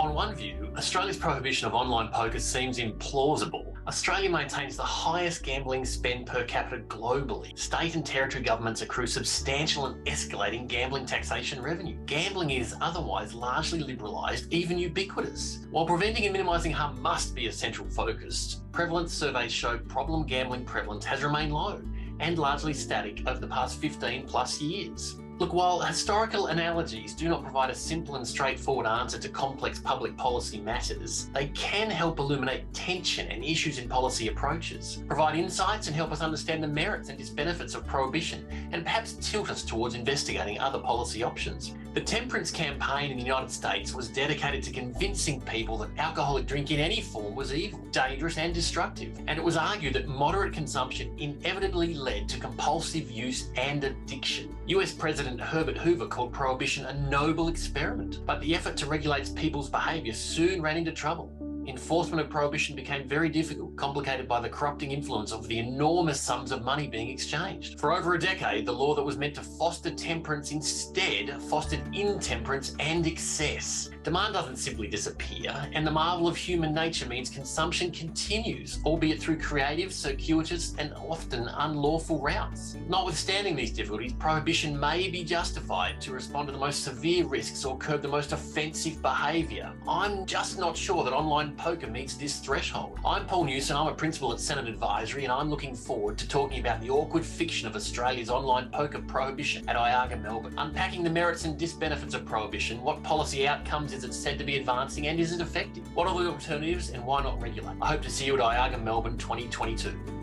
On one view, Australia's prohibition of online poker seems implausible. Australia maintains the highest gambling spend per capita globally. State and territory governments accrue substantial and escalating gambling taxation revenue. Gambling is otherwise largely liberalised, even ubiquitous. While preventing and minimising harm must be a central focus, prevalence surveys show problem gambling prevalence has remained low and largely static over the past 15 plus years. Look, while historical analogies do not provide a simple and straightforward answer to complex public policy matters, they can help illuminate tension and issues in policy approaches, provide insights and help us understand the merits and disbenefits of prohibition, and perhaps tilt us towards investigating other policy options. The temperance campaign in the United States was dedicated to convincing people that alcoholic drink in any form was evil, dangerous and destructive, and it was argued that moderate consumption inevitably led to compulsive use and addiction. US President Herbert Hoover called prohibition a noble experiment, but the effort to regulate people's behaviour soon ran into trouble. Enforcement of prohibition became very difficult, complicated by the corrupting influence of the enormous sums of money being exchanged. For over a decade, the law that was meant to foster temperance instead fostered intemperance and excess. Demand doesn't simply disappear, and the marvel of human nature means consumption continues, albeit through creative, circuitous, and often unlawful routes. Notwithstanding these difficulties, prohibition may be justified to respond to the most severe risks or curb the most offensive behaviour. I'm just not sure that online poker meets this threshold. I'm Paul Newson, I'm a principal at Senet Advisory, and I'm looking forward to talking about the awkward fiction of Australia's online poker prohibition at IAGR Melbourne, unpacking the merits and disbenefits of prohibition, what policy outcomes is it said to be advancing, and is it effective? What are the alternatives and why not regulate? I hope to see you at IAGR Melbourne 2022.